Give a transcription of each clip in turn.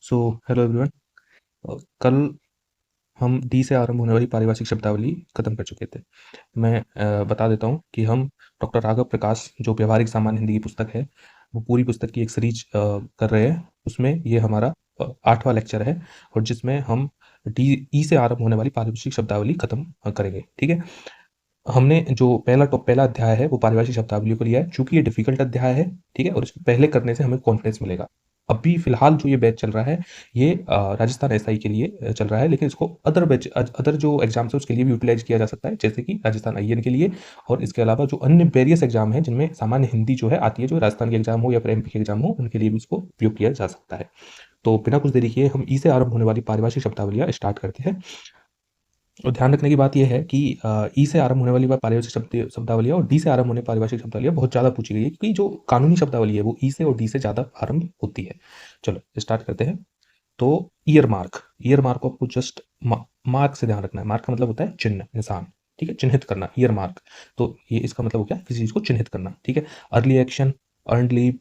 So hello everyone. कल हम D से आरंभ होने वाली पारिभाषिक शब्दावली खत्म कर चुके थे। मैं बता देता हूँ कि हम डॉक्टर राघव प्रकाश जो व्यवहारिक सामान्य हिंदी की पुस्तक है, वो पूरी पुस्तक की एक सीरीज कर रहे हैं। उसमें ये हमारा 8वां लेक्चर है और जिसमें हम डी ई से आरंभ होने वाली पारिभाषिक शब्दावली खत्म करेंगे। ठीक है, हमने जो पहला अध्याय है वो पारिभाषिक शब्दावली को लिया है। चूंकि ये डिफिकल्ट अध्याय है, ठीक है, और इसको पहले करने से हमें कॉन्फिडेंस मिलेगा। अभी फिलहाल जो ये बैच चल रहा है ये राजस्थान एसआई के लिए चल रहा है, लेकिन इसको अदर जो एग्जाम्स है उसके लिए भी यूटिलाइज किया जा सकता है, जैसे कि राजस्थान आईएन के लिए। और इसके अलावा जो अन्य वेरियस एग्जाम है जिनमें सामान्य हिंदी जो है आती है, जो राजस्थान के एग्जाम हो या फिर एमपी के एग्जाम हो, उनके लिए भी इसको उपयोग किया जा सकता है। तो बिना कुछ देरी किए हम ई से आरंभ होने वाली पारिभाषिक शब्दावलियां स्टार्ट करते हैं। और ध्यान रखने की बात यह है कि ई से आरंभ होने वाली पारिभाषिक शब्दावलियां और डी से आरंभ होने पारिभाषिक शब्दावलियां बहुत ज़्यादा पूछी गई है, क्योंकि जो कानूनी शब्दावली है वो ई से और डी से ज़्यादा आरंभ होती है। चलो स्टार्ट करते हैं। तो ईयर मार्क को आपको जस्ट मार्क से ध्यान रखना है। मार्क का मतलब होता है चिन्ह, निशान। ठीक है, चिन्हित करना, ईयर मार्क। तो ये इसका मतलब हो गया किसी चीज़ को चिन्हित करना। ठीक है, early action, earned leave,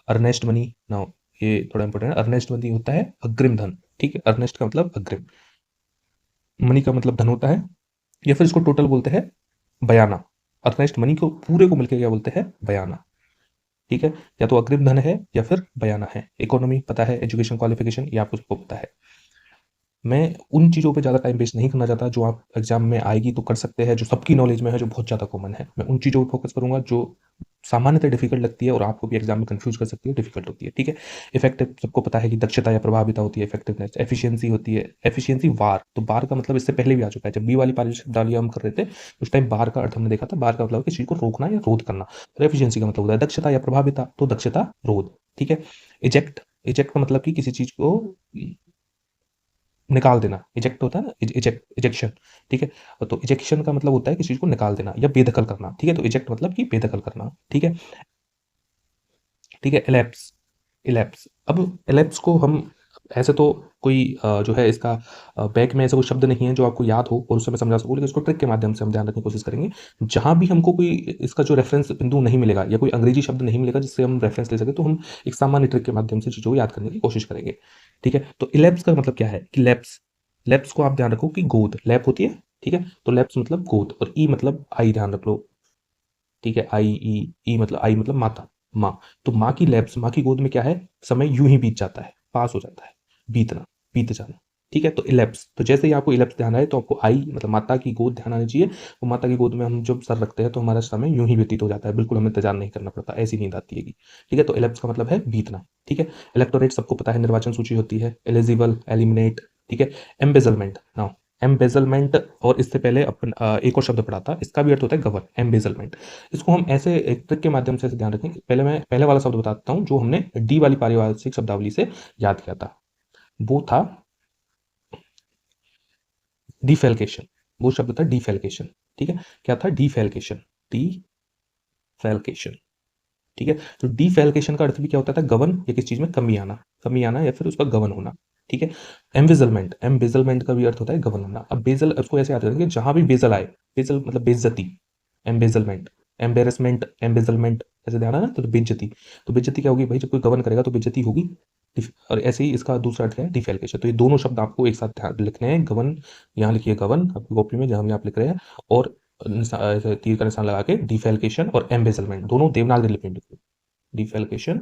earnest money. Now ये थोड़ा इंपॉर्टेंट है। अर्नेस्ट मनी होता है अग्रिम धन। ठीक है, अर्नेस्ट का मतलब अग्रिम, मनी का मतलब धन होता है, या फिर इसको टोटल बोलते हैं बयाना। अर्नेस्ट मनी को पूरे को मिलकर क्या बोलते हैं? बयाना। ठीक है, या तो अग्रिम धन है या फिर बयाना है। इकोनॉमी पता है, एजुकेशन क्वालिफिकेशन ये आपको सबको पता है। मैं उन चीज़ों पे ज़्यादा टाइम वेस्ट नहीं करना चाहता जो आप एग्जाम में आएगी तो कर सकते हैं, जो सबकी नॉलेज में है, जो बहुत ज़्यादा कॉमन है। मैं उन चीज़ों पर फोकस करूंगा जो सामान्यतः डिफिकल्ट लगती है और आपको भी एग्जाम में कंफ्यूज कर सकती है, डिफिकल्ट होती है। ठीक है, इफेक्टिव सबको पता है कि दक्षता या प्रभाविता होती है, इफेक्टिवनेस। एफिशिएंसी होती है, एफिशिएंसी वार। तो बार का मतलब इससे पहले भी आ चुका है, जब बी वाली पारिभाषिक शब्दावली हम कर रहे थे उस टाइम बार का अर्थ हमने देखा था। बार का मतलब किसी चीज को रोकना या रोध करना। और एफिशिएंसी का मतलब होता है दक्षता या प्रभाविता, तो दक्षता, रोध। ठीक है, इजेक्ट, इजेक्ट का मतलब कि किसी चीज को निकाल देना। इजेक्ट होता है ना, इजेक्शन। ठीक है, तो इजेक्शन का मतलब होता है किसी चीज को निकाल देना या बेदखल करना। ठीक है, तो इजेक्ट मतलब कि बेदखल करना। ठीक है, ठीक है। Elapse, elapse. अब इलैप्स को हम ऐसे तो कोई जो है इसका बैक में ऐसा कोई शब्द नहीं है जो आपको याद हो और उससे मैं समझा सकूँ, लेकिन इसको ट्रिक के माध्यम से हम ध्यान रखने की कोशिश करेंगे। जहां भी हमको कोई इसका जो रेफरेंस बिंदु नहीं मिलेगा या कोई अंग्रेजी शब्द नहीं मिलेगा जिससे हम रेफरेंस ले सके, तो हम एक सामान्य ट्रिक के माध्यम से चीज़ों को याद करने की कोशिश करेंगे। ठीक है, तो इलैप्स का मतलब क्या है कि लैप्स, लैप्स को आप ध्यान रखो कि गोद, लैप होती है। ठीक है, तो लैप्स मतलब गोद, और ई मतलब आई, ध्यान रख लो। ठीक है, आई ई, ई मतलब आई मतलब माता, माँ। तो माँ की लैप्स, माँ की गोद में क्या है, समय यूं ही बीत जाता है, पास हो जाता है, बीतना, बीत जाना। ठीक है, तो इलेप्स, तो जैसे ही आपको इलेप्स ध्यान आए तो आपको आई मतलब माता की गोद ध्यान आनी चाहिए। वो माता की गोद में हम जब सर रखते हैं तो हमारा समय यूं ही व्यतीत हो जाता है, बिल्कुल हमें इंतजार नहीं करना पड़ता, ऐसी नींद आती है। ठीक है, तो इलेप्स का मतलब है बीतना। ठीक है, इलेक्टोरेट सबको पता है, निर्वाचन सूची होती है। Eligible, eliminate. ठीक है, एम्बेजलमेंट। नाउ एम्बेजलमेंट, और इससे पहले अपन एक और शब्द पढ़ा था, इसका भी अर्थ होता है गवर्न, एम्बेजलमेंट। इसको हम ऐसे एक ट्रिक के माध्यम से ध्यान रखें। पहले मैं पहले वाला शब्द बताता हूँ जो हमने डी वाली पारिभाषिक शब्दावली से याद किया था। वो था डिफेल्केशन। वो शब्द था डिफेल्केशन। ठीक है, क्या था? डिफेल्केशन, डिफेल्केशन। ठीक है, तो डिफेल्केशन का अर्थ भी क्या होता था? गवन, या किसी चीज में कमी आना, कमी आना या फिर उसका गवन होना। ठीक है, एम्बेजलमेंट, एम्बेजलमेंट का भी अर्थ होता है गवन होना। अब बेजल, उसको ऐसे याद रखेंगे जहां भी बेजल आए, बेजल मतलब बेइज्जती, एम्बेजलमेंट, एम्बेरसमेंट, एम्बेजलमेंट, ऐसे ध्यान है ना, तो बेइज्जती। तो बेइज्जती क्या होगी भाई? जब कोई गवन करेगा तो बेइज्जती होगी। और ऐसे ही इसका दूसरा अर्थ है डिफेल्केशन। तो ये दोनों शब्द आपको एक साथ ध्यान लिखने हैं। गवन, यहाँ लिखिए गवन आपकी कॉपी में जहां भी आप लिख रहे हैं, और ऐसे तीर का निशान लगा के डिफेल्केशन और एम्बेजलमेंट दोनों देवनागरी लिपि में लिखिए। डिफेल्केशन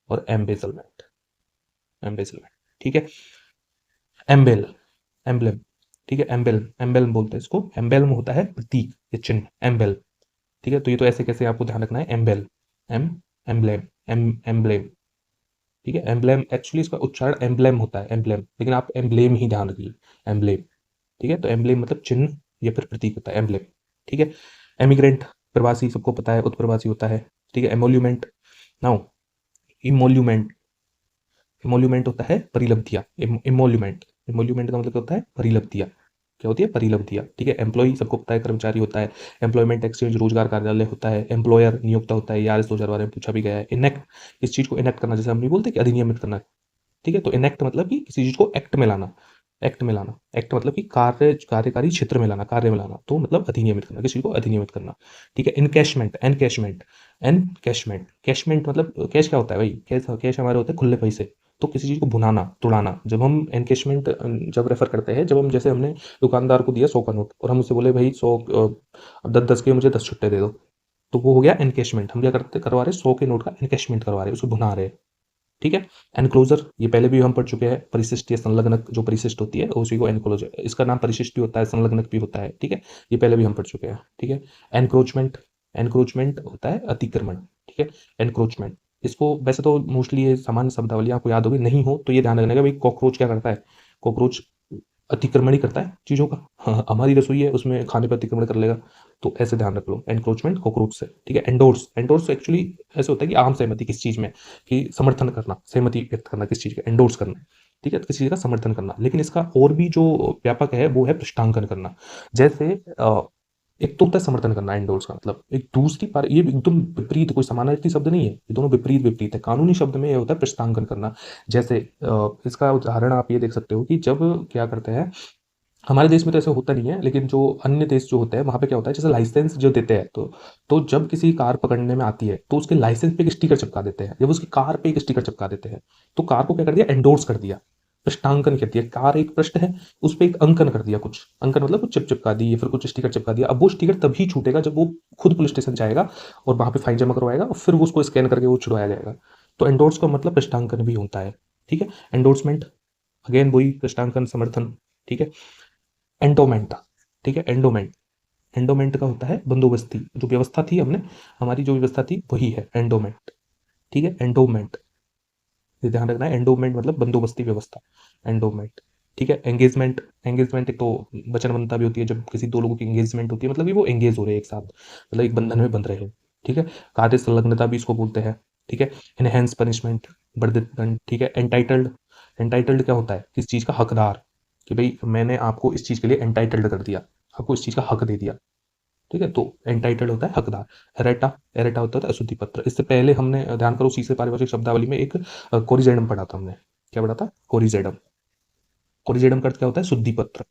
और एम्बेजलमेंट, एम्बेजलमेंट। ठीक है, एम्बेल, एम्बलम। ठीक है, एम्बेल, एम्बेलम बोलते हैं इसको। एम्बेलम होता है प्रतीक या चिन्ह, एम्बेल। ठीक है, तो ये तो ऐसे कैसे आपको ध्यान रखना है, एम्बेल, एम, एम्बलेम, एम्बलेम। ठीक है, एम्बलेम एक्चुअली इसका उच्चारण एम्बलेम होता है, एम्बलेम, लेकिन आप एम्बलेम ही ध्यान रखिए, एम्बलेम। ठीक है, तो एम्बलेम मतलब चिन्ह या फिर प्रतीक होता है, एम्बलेम। ठीक है, एमिग्रेंट, प्रवासी सबको पता है, उत्प्रवासी होता है। ठीक है, एमोल्यूमेंट। नाउ इमोल्यूमेंट, इमोल्यूमेंट होता है परिलब्धियाँ। इमोल्यूमेंट, इमोल्यूमेंट का मतलब क्या होता है? परिलब्धियाँ। क्या होती है? परिलब्धियाँ। ठीक है, एम्प्लॉई सबको पता है, कर्मचारी होता है। एम्प्लॉयमेंट एक्सचेंज रोजगार कार्यालय होता है। एम्प्लॉयर नियोक्ता होता है, यार इस 2000 बारे में पूछा भी गया है। इनेक्ट, इस चीज़ को इनेक्ट करना, जैसे हम नहीं बोलते कि अधिनियमित करना। ठीक है, तो इनेक्ट मतलब कि किसी चीज़ को एक्ट में लाना, एक्ट में लाना। एक्ट मतलब कि कार्यकारी क्षेत्र में लाना, कार्य में लाना, तो मतलब अधिनियमित करना, किसी चीज़ को अधिनियमित करना। ठीक है, इनकैशमेंट, एनकैशमेंट, एनकैशमेंट। कैशमेंट मतलब कैश क्या होता है भाई? कैश, कैश हमारे होते हैं खुले पैसे। तो किसी चीज़ को भुनाना, तुड़ाना। जब हम एनकेशमेंट जब रेफ़र करते हैं, जब हम जैसे हमने दुकानदार को दिया 100 का नोट और हम उससे बोले भाई 100 10-10 के मुझे 10 छुट्टे दे दो, तो वो हो गया एनकेशमेंट। हम क्या करवा रहे हैं, 100 के नोट का एनकेशमेंट करवा रहे हैं, उसको भुना रहे हैं, ठीक है। एनक्लोजर, ये पहले भी हम पढ़ चुके हैं, परिशिष्ट या संलग्नक, जो परिशिष्ट होती है उसी को एनक्लोजर, इसका नाम परिशिष्ट भी होता है, संलग्नक भी होता है, ठीक है। ये पहले भी हम पढ़ चुके हैं, ठीक है। एनक्रोचमेंट, एनक्रोचमेंट होता है अतिक्रमण, ठीक है। एनक्रोचमेंट, इसको वैसे तो मोस्टली ये सामान्य शब्दावली आपको याद होगी, नहीं हो तो ये ध्यान रखने का भाई, कॉकरोच क्या करता है, कॉकरोच अतिक्रमण ही करता है चीज़ों का। हाँ, हमारी रसोई है, उसमें खाने पर अतिक्रमण कर लेगा, तो ऐसे ध्यान रख लो, एनक्रोचमेंट कॉकरोच से, ठीक है। एंडोर्स, एंडोर्स एक्चुअली ऐसे होता है कि आम सहमति किस चीज़ में, कि समर्थन करना, सहमति व्यक्त करना किस चीज़ का, एंडोर्स करना, ठीक है, किसी चीज़ का समर्थन करना। लेकिन इसका और भी जो व्यापक है वो है पृष्ठांकन करना। जैसे एक तो होता है समर्थन करना, एंडोर्स का मतलब, एक दूसरी पर ये एकदम विपरीत, कोई समानार्थी शब्द नहीं है, ये दोनों विपरीत विपरीत है। कानूनी शब्द में ये होता है पृष्ठांकन करना। जैसे इसका उदाहरण आप ये देख सकते हो कि जब क्या करते हैं, हमारे देश में तो ऐसा होता नहीं है, लेकिन जो अन्य देश जो होते हैं वहाँ पे क्या होता है, जैसे लाइसेंस जो देते हैं, तो जब किसी कार पकड़ने में आती है तो उसके लाइसेंस पे एक स्टिकर चिपका देते हैं, जब उसकी कार पे एक स्टिकर चिपका देते हैं, तो कार को क्या कर दिया, एंडोर्स कर दिया, पृष्ठांकन कर दिया। कार एक पृष्ठ है, उस पर एक अंकन कर दिया, कुछ अंकन मतलब कुछ चिपका दी, या फिर कुछ स्टिकर चिपका दिया। अब वो स्टिकर तभी छूटेगा जब वो खुद पुलिस स्टेशन जाएगा और वहाँ पे फाइन जमा करवाएगा, और फिर वो उसको स्कैन करके वो छुड़वाया जाएगा। तो एंडोर्स का मतलब पृष्ठांकन भी होता है, ठीक है। एंडोर्समेंट, अगेन वही पृष्ठांकन, समर्थन, ठीक है। एंडोमेंट था, ठीक है। एंडोमेंट, एंडोमेंट का होता है बंदोबस्ती, जो व्यवस्था थी हमने, हमारी जो व्यवस्था थी वही है एंडोमेंट, ठीक है। एंडोमेंट, ये ध्यान रखना है, एंडोमेंट मतलब बंदोबस्ती व्यवस्था, एंडोमेंट, ठीक है। एंगेजमेंट, एंगेजमेंट एक तो वचनबद्धता भी होती है, जब किसी दो लोगों की एंगेजमेंट होती है, मतलब कि वो एंगेज हो रहे हैं एक साथ, मतलब एक बंधन में बंध रहे हैं, ठीक है। कार्य संलग्नता भी इसको बोलते हैं, ठीक है। इनहेंस पनिशमेंट, वर्धित दंड, ठीक है। एंटाइटल्ड, एंटाइटल्ड क्या होता है, किस चीज़ का हकदार, कि भाई मैंने आपको इस चीज़ के लिए एंटाइटल्ड कर दिया, आपको इस चीज़ का हक दे दिया, ठीक है। तो एंटाइटल्ड होता है हकदार। एरेटा, एरेटा होता है अशुद्धि पत्र। इससे पहले हमने ध्यान करो, उसी से पारिभाषिक शब्दावली में एक कोरिजेडम पढ़ा था हमने, क्या पढ़ा था, कोरिजेडम। कोरिजेडम का अर्थ क्या होता है, शुद्धि पत्र,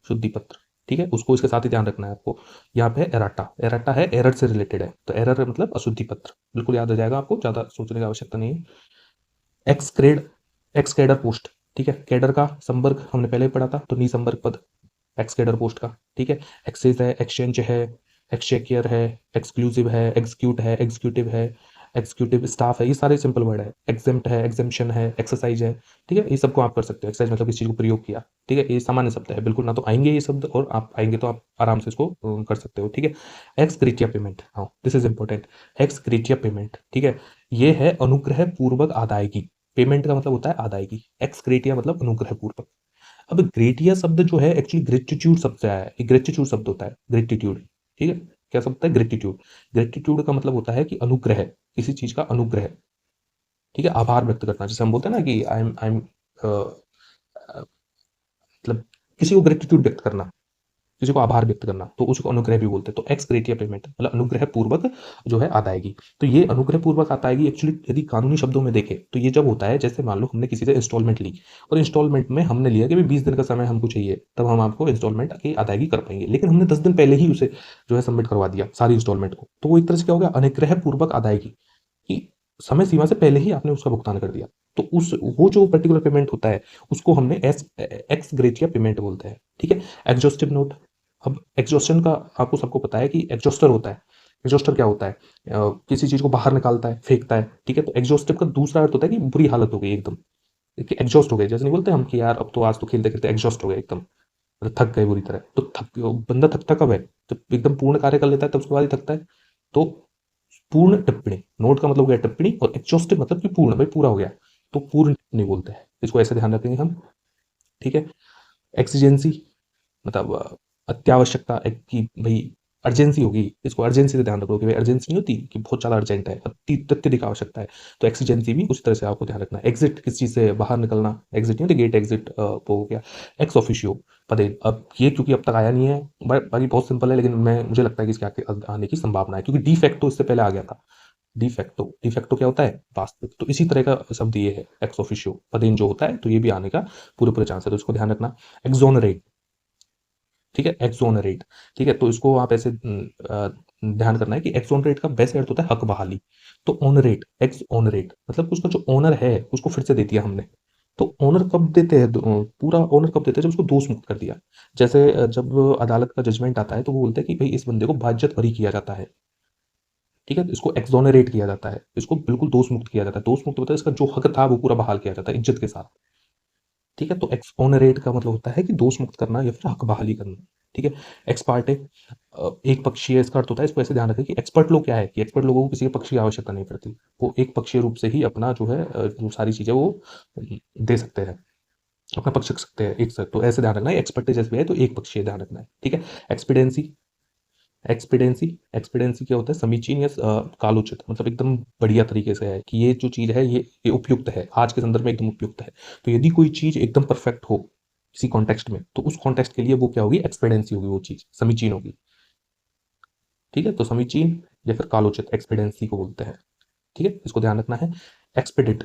शुद्धि पत्र, ठीक है। उसको इसके साथ ही ध्यान रखना है आपको। यहाँ पे एराटा, एराटा है एरर से रिलेटेड है, तो एरर मतलब अशुद्धि पत्र, बिल्कुल याद हो जाएगा आपको, ज़्यादा सोचने की आवश्यकता नहीं है। X grade, x cadre post, ठीक है। कैडर का संवर्ग हमने पहले ही पढ़ा था, तो निसंवर्ग पद एक्स कैडर पोस्ट का, ठीक है। एक्सेस है, एक्सचेंज है, एक्सचेकियर है, एक्सक्लूसिव है, एग्जीक्यूट है, एग्जीक्यूटिव है, एग्जीक्यूटिव स्टाफ है, ये सारे सिंपल वर्ड है। एग्जेम्प्ट है, एग्जेम्पशन है, एक्सरसाइज है, ठीक है। ये सबको आप कर सकते हो। एक्सरसाइज मतलब किसी चीज़ को प्रयोग किया, ठीक है। ये सामान्य शब्द है, बिल्कुल ना तो आएंगे ये शब्द, और आप आएंगे तो आप आराम से इसको कर सकते हो, ठीक है। एक्स ग्रेटिया पेमेंट, हाँ this is important. Ex gratia payment, ठीक है, ये है अनुग्रह पूर्वक अदायगी। पेमेंट का मतलब होता है अदायगी, एक्स ग्रेटिया मतलब अनुग्रह पूर्वक। अब ग्रेटिया शब्द जो है एक्चुअली ग्रेटिट्यूड शब्द से आया है, ग्रेटिट्यूड शब्द होता है, ग्रेटिट्यूड, ठीक है। क्या शब्द है, ग्रेटिट्यूड। ग्रेटिट्यूड का मतलब होता है कि अनुग्रह, किसी चीज का अनुग्रह, ठीक है, आभार व्यक्त करना। जैसे हम बोलते हैं ना कि आई एम मतलब किसी को ग्रेटिट्यूड व्यक्त करना, किसी को आभार व्यक्त करना, तो उसको अनुग्रह भी बोलते हैं। तो एक्स ग्रेटिया पेमेंट मतलब अनुग्रह पूर्वक जो है अदायगी। तो ये अनुग्रह पूर्वक अदायगी एक्चुअली यदि कानूनी शब्दों में देखें तो ये जब होता है, जैसे मान लो हमने किसी से इंस्टॉलमेंट ली, और इंस्टॉलमेंट में हमने लिया कि भाई 20 दिन का समय हमको चाहिए, तब हम आपको इंस्टॉलमेंट की अदायगी कर पाएंगे, लेकिन हमने 10 दिन पहले ही उसे जो है सबमिट करवा दिया सारी इंस्टॉलमेंट को, तो वो एक तरह से क्या हो गया, अनुग्रह पूर्वक अदायगी, कि समय सीमा से पहले ही आपने उसका भुगतान कर दिया। तो उस वो जो पर्टिकुलर पेमेंट होता है उसको हमने एक्स ग्रेटिया पेमेंट बोलते हैं, ठीक है। एग्जॉस्टिव नोट, अब एग्जॉस्शन का आपको सबको पता है कि एग्जॉस्टर होता है। एग्जॉस्टर क्या होता है, किसी चीज को बाहर निकालता है, फेंकता है, ठीक है। तो एग्जॉस्टिव का दूसरा अर्थ होता है कि बुरी हालत हो गई एकदम, एग्जॉस्ट हो गए, जैसे नहीं बोलते हम कि यार अब तो आज तो खेलते खेलते एग्जॉस्ट हो गए एकदम, मतलब थक गए बुरी तरह। तो थक, बंदा थकता कब है, जब एकदम पूर्ण कार्य कर लेता है तब उसके बाद ही थकता है। तो पूर्ण टिप्पणी, नोट का मतलब हो गया टिप्पणी, और एग्जॉस्टिव मतलब कि पूर्ण, भाई पूरा हो गया, तो पूर्ण टिप्पणी बोलते हैं, इसको ऐसे ध्यान रखेंगे हम, ठीक है। एक्सीजेंसी मतलब अत्यावश्यकता कि भाई अर्जेंसी होगी, इसको अर्जेंसी से ध्यान रखो कि भाई अर्जेंसी नहीं होती कि बहुत ज़्यादा अर्जेंट है, अत्यधिक आवश्यकता है, तो एक्सीजेंसी भी उसी तरह से आपको ध्यान रखना है। एग्जिट, किस चीज़ से बाहर निकलना, एग्जिट नहीं होती, गेट एग्जिट वो हो गया। एक्स ऑफिशियो पदेन, अब ये क्योंकि अब तक आया नहीं है, बट बाकी बहुत सिंपल है, लेकिन मैं मुझे लगता है कि इसके आने की संभावना है, क्योंकि डी फैक्टो इससे पहले आ गया था। डी फैक्टो, डी फैक्टो क्या होता है, वास्तविक, तो इसी तरह का शब्द ये है एक्स ऑफिशियो पदेन जो होता है, तो ये भी आने का पूरे पूरे चांस है, तो इसको ध्यान रखना। एक्सोनरेट, ठीक है, एक्सोनरेट। ठीक है, तो इसको आप ऐसे ध्यान करना है कि एक्सोनरेट का वैसे अर्थ होता है हक बहाली। तो ओनरेट, एक्स ओनरेट मतलब उसका जो ओनर है उसको फिर से दे दिया हमने। तो ओनर कब देते हैं, पूरा ओनर कब देते हैं, जब उसको दोष मुक्त कर दिया। जैसे जब अदालत का जजमेंट आता है तो वो बोलते हैं कि भाई इस बंदे को बाइज्जत बरी किया जाता है। ठीक है, तो इसको एक्सोनरेट किया जाता है, इसको बिल्कुल दोष मुक्त किया जाता है। दोष मुक्त मतलब इसका जो हक था वो पूरा बहाल किया जाता है इज्जत के साथ। ठीक है, तो एक्सोनरेट का मतलब होता है कि दोष मुक्त करना या फिर हक बहाली करना। ठीक है, एक्सपार्टे एक पक्षीय इसका अर्थ होता है। इसको ऐसे ध्यान रखें कि एक्सपर्ट लोग क्या है कि एक्सपर्ट लोगों को किसी के पक्ष की आवश्यकता नहीं पड़ती। वो एक पक्षीय रूप से ही अपना जो है जो सारी चीजें वो दे सकते हैं, अपना पक्ष रख सकते हैं एक साथ। तो ऐसे ध्यान रखना है, एक्सपर्ट जैसे भी है तो एक पक्षीय ध्यान रखना है। ठीक है, एक्सपीडेंसी। एक्सपीडेंसी, एक्सपीडेंसी क्या होता है, समीचीन या कालोचित, मतलब एकदम बढ़िया तरीके से है कि ये जो चीज है ये उपयुक्त है, आज के संदर्भ में एकदम उपयुक्त है। तो यदि कोई चीज एकदम परफेक्ट हो किसी कॉन्टेक्स्ट में, तो उस कॉन्टेक्स्ट के लिए वो क्या होगी, एक्सपीडेंसी होगी, वो चीज समीचीन होगी। ठीक है, तो समीचीन या फिर कालोचित एक्सपीडेंसी को बोलते हैं। ठीक है, इसको ध्यान रखना है। एक्सपेडिट,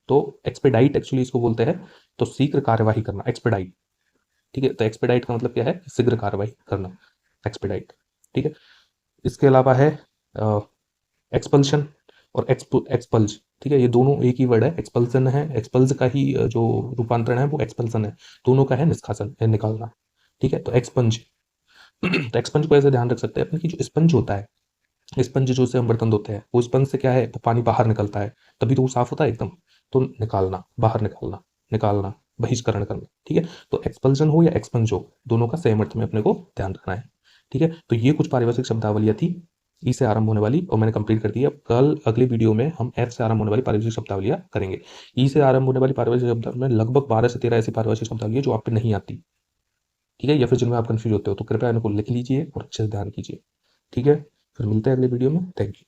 तो एक्सपेडाइट एक्चुअली इसको बोलते हैं, तो शीघ्र कार्यवाही करना, एक्सपेडाइट। ठीक है, तो एक्सपेडाइट का मतलब क्या है, शीघ्र कार्रवाई करना, एक्सपेडाइट। ठीक है, इसके अलावा है एक्सपल्शन और एक्सपल्ज। ठीक है, ये दोनों एक ही वर्ड है, एक्सपल्सन है, एक्सपल्स का ही जो रूपांतरण है वो एक्सपल्सन है। दोनों का है निष्कासन, है निकालना। ठीक है, तो एक्सपंज। तो एक्सपंज को ऐसे ध्यान रख सकते हैं अपन की जो स्पंज होता है, स्पंज जो से हम बर्तन धोते हैं, वो स्पंज से क्या है, पानी बाहर निकलता है, तभी तो वो साफ होता है एकदम। तो निकालना, बाहर निकालना, निकालना, बहिष्करण करना। ठीक है, तो एक्सपल्जन हो या एक्सपंज हो, दोनों का सेम अर्थ में अपने को ध्यान रखना है। ठीक है, तो ये कुछ पारिभाषिक शब्दावलियां थी ई से आरंभ होने वाली, और मैंने कंप्लीट कर दी। अब कल अगली वीडियो में हम एफ से आरंभ होने वाली पारिभाषिक शब्दावलियां करेंगे। ई से आरंभ होने वाली पारिभाषिक शब्दावली में लगभग 12 से 13 ऐसी पारिभाषिक शब्दावली जो आप पे नहीं आती। ठीक है, या फिर जिनमें आप कंफ्यूज होते हो, तो कृपया इनको लिख लीजिए और अच्छे से ध्यान कीजिए। ठीक है, फिर मिलते हैं अगले वीडियो में। Thank you.